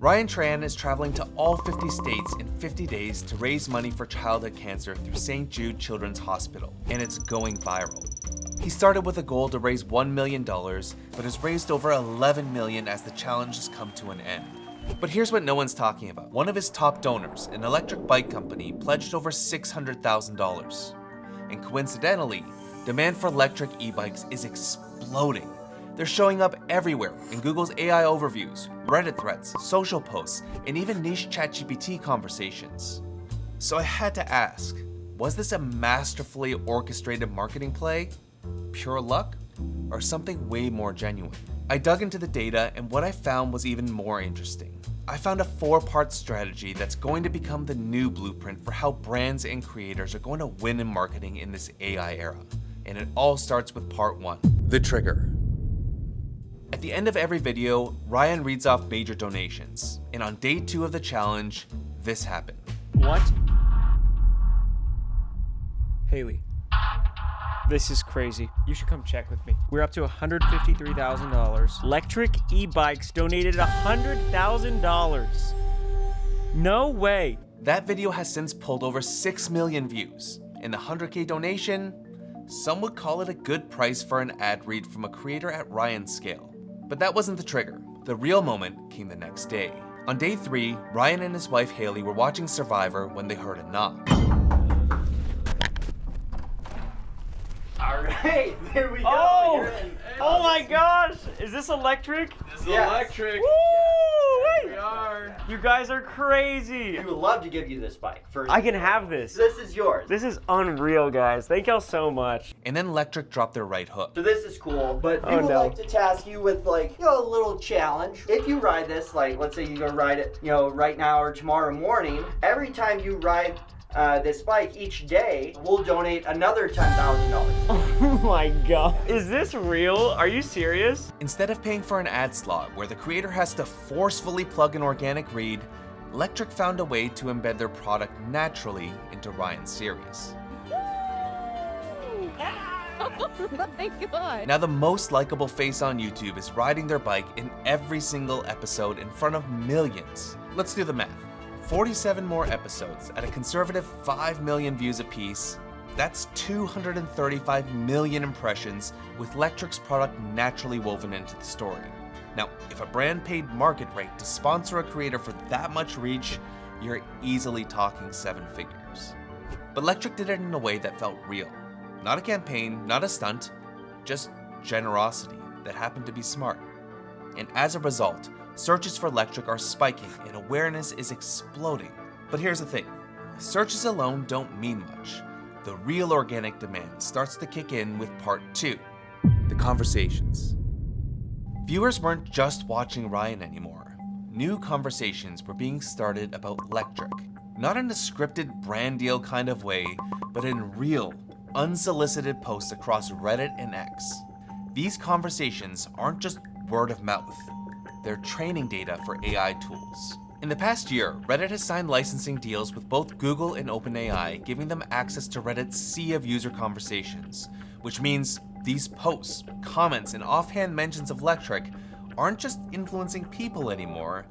Ryan Trahan is traveling to all 50 states in 50 days to raise money for childhood cancer through St. Jude Children's Hospital, and it's going viral. He started with a goal to raise $1 million, but has raised over $11 million as the challenge has come to an end. But here's what no one's talking about. One of his top donors, an electric bike company, pledged over $600,000. And coincidentally, demand for electric e-bikes is exploding. They're showing up everywhere in Google's AI overviews, Reddit threads, social posts, and even niche ChatGPT conversations. So I had to ask, was this a masterfully orchestrated marketing play, pure luck, or something way more genuine? I dug into the data, and what I found was even more interesting. I found a 4-part strategy that's going to become the new blueprint for how brands and creators are going to win in marketing in this AI era. And it all starts with part 1, the trigger. At the end of every video, Ryan reads off major donations, and on day 2 of the challenge, this happened. What? Haley, this is crazy. You should come check with me. We're up to $153,000. Electric e-bikes donated $100,000. No way. That video has since pulled over 6 million views, and the 100K donation, some would call it a good price for an ad read from a creator at Ryan's scale. But that wasn't the trigger. The real moment came the next day. On day 3, Ryan and his wife Haley were watching Survivor when they heard a knock. All right, there we go. Oh! Oh my gosh! Is this electric? This is electric. Woo! Here we are. You guys are crazy. We would love to give you this bike. I can have this. This is yours. This is unreal, guys. Thank y'all so much. And then Electric dropped their right hook. So this is cool, but we Oh, would no. like to task you with a little challenge. If you ride this, let's say you go ride it, right now or tomorrow morning, every time you ride this bike each day, we'll donate another $10,000. Oh my god. Is this real? Are you serious? Instead of paying for an ad slot where the creator has to forcefully plug an organic read, Electric found a way to embed their product naturally into Ryan's series. Oh my god. Now the most likable face on YouTube is riding their bike in every single episode in front of millions. Let's do the math. 47 more episodes at a conservative 5 million views apiece. That's 235 million impressions with Electric's product naturally woven into the story. Now, if a brand paid market rate to sponsor a creator for that much reach, you're easily talking 7 figures. But Electric did it in a way that felt real. Not a campaign, not a stunt, just generosity that happened to be smart. And as a result, searches for Electric are spiking and awareness is exploding. But here's the thing, searches alone don't mean much. The real organic demand starts to kick in with part 2, the conversations. Viewers weren't just watching Ryan anymore. New conversations were being started about Electric. Not in a scripted brand deal kind of way, but in real, unsolicited posts across Reddit and X. These conversations aren't just word of mouth. They're training data for AI tools. In the past year, Reddit has signed licensing deals with both Google and OpenAI, giving them access to Reddit's sea of user conversations, which means these posts, comments, and offhand mentions of Electric aren't just influencing people anymore,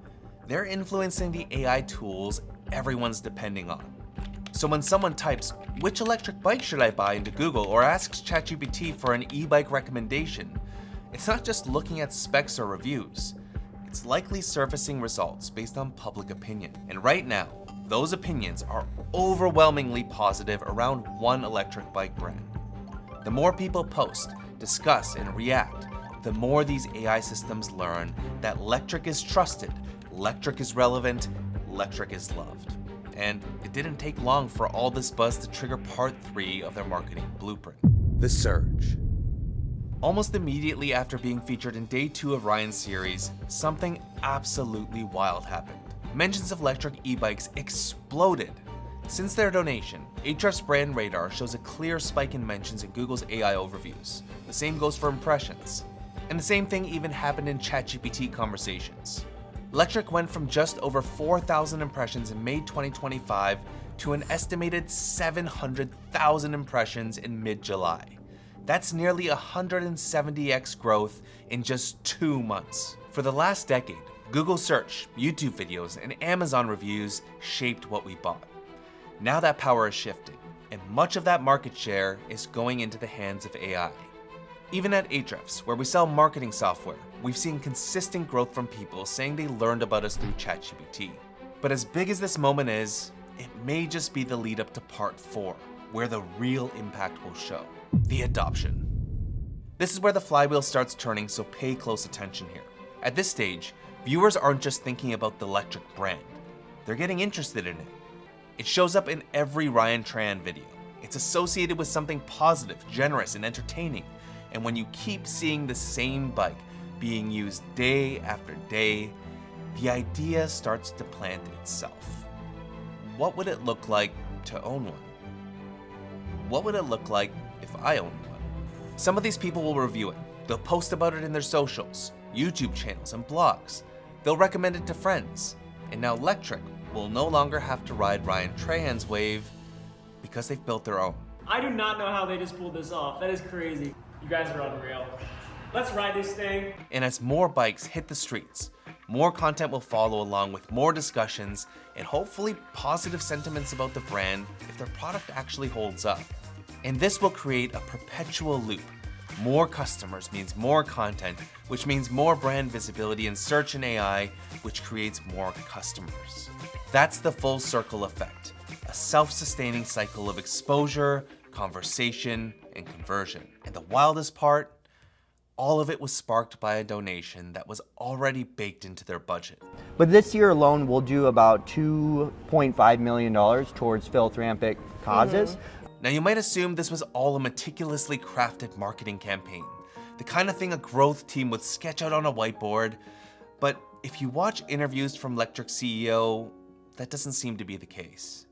they're influencing the AI tools everyone's depending on. So when someone types, "Which electric bike should I buy?" into Google or asks ChatGPT for an e-bike recommendation, it's not just looking at specs or reviews. It's likely surfacing results based on public opinion. And right now, those opinions are overwhelmingly positive around one electric bike brand. The more people post, discuss, and react, the more these AI systems learn that Electric is trusted, Electric is relevant, Electric is loved. And it didn't take long for all this buzz to trigger part 3 of their marketing blueprint, the surge. Almost immediately after being featured in day 2 of Ryan's series, something absolutely wild happened. Mentions of electric e-bikes exploded. Since their donation, Ahrefs brand radar shows a clear spike in mentions in Google's AI overviews. The same goes for impressions. And the same thing even happened in ChatGPT conversations. Electric went from just over 4,000 impressions in May 2025 to an estimated 700,000 impressions in mid-July. That's nearly 170x growth in just 2 months. For the last decade, Google search, YouTube videos, and Amazon reviews shaped what we bought. Now that power is shifting, and much of that market share is going into the hands of AI. Even at Ahrefs, where we sell marketing software, we've seen consistent growth from people saying they learned about us through ChatGPT. But as big as this moment is, it may just be the lead up to part 4, where the real impact will show: the adoption. This is where the flywheel starts turning, so pay close attention here. At this stage, viewers aren't just thinking about the electric brand, they're getting interested in it. It shows up in every Ryan Trahan video. It's associated with something positive, generous, and entertaining. And when you keep seeing the same bike being used day after day, the idea starts to plant itself. What would it look like to own one? What would it look like if I owned one? Some of these people will review it. They'll post about it in their socials, YouTube channels, and blogs. They'll recommend it to friends. And now Electric will no longer have to ride Ryan Trahan's wave because they've built their own. I do not know how they just pulled this off. That is crazy. You guys are unreal. Let's ride this thing. And as more bikes hit the streets, more content will follow along with more discussions and hopefully positive sentiments about the brand if their product actually holds up. And this will create a perpetual loop. More customers means more content, which means more brand visibility in search and AI, which creates more customers. That's the full circle effect, a self-sustaining cycle of exposure, conversation, and conversion. And the wildest part, all of it was sparked by a donation that was already baked into their budget. But this year alone, we'll do about $2.5 million towards philanthropic causes. Now you might assume this was all a meticulously crafted marketing campaign, the kind of thing a growth team would sketch out on a whiteboard. But if you watch interviews from Electric CEO, that doesn't seem to be the case.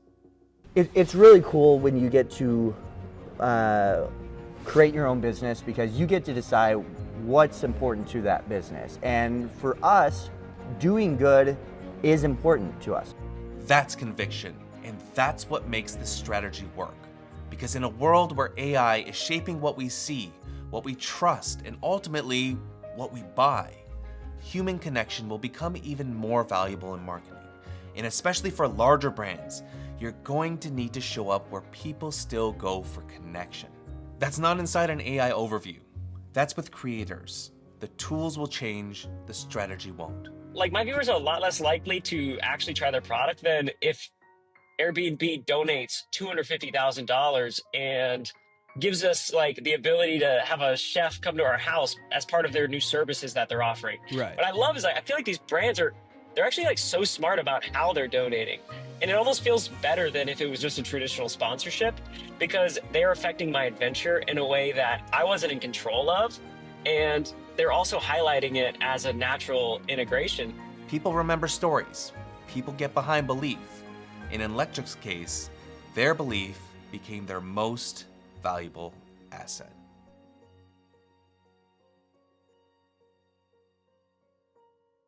It's really cool when you get to create your own business, because you get to decide what's important to that business. And for us, doing good is important to us. That's conviction, and that's what makes this strategy work. Because in a world where AI is shaping what we see, what we trust, and ultimately what we buy, human connection will become even more valuable in marketing. And especially for larger brands, you're going to need to show up where people still go for connection. That's not inside an AI overview. That's with creators. The tools will change, the strategy won't. Like, my viewers are a lot less likely to actually try their product than if Airbnb donates $250,000 and gives us like the ability to have a chef come to our house as part of their new services that they're offering. Right. What I love is I feel like these brands they're actually like so smart about how they're donating. And it almost feels better than if it was just a traditional sponsorship, because they're affecting my adventure in a way that I wasn't in control of. And they're also highlighting it as a natural integration. People remember stories. People get behind belief. In Electric's case, their belief became their most valuable asset.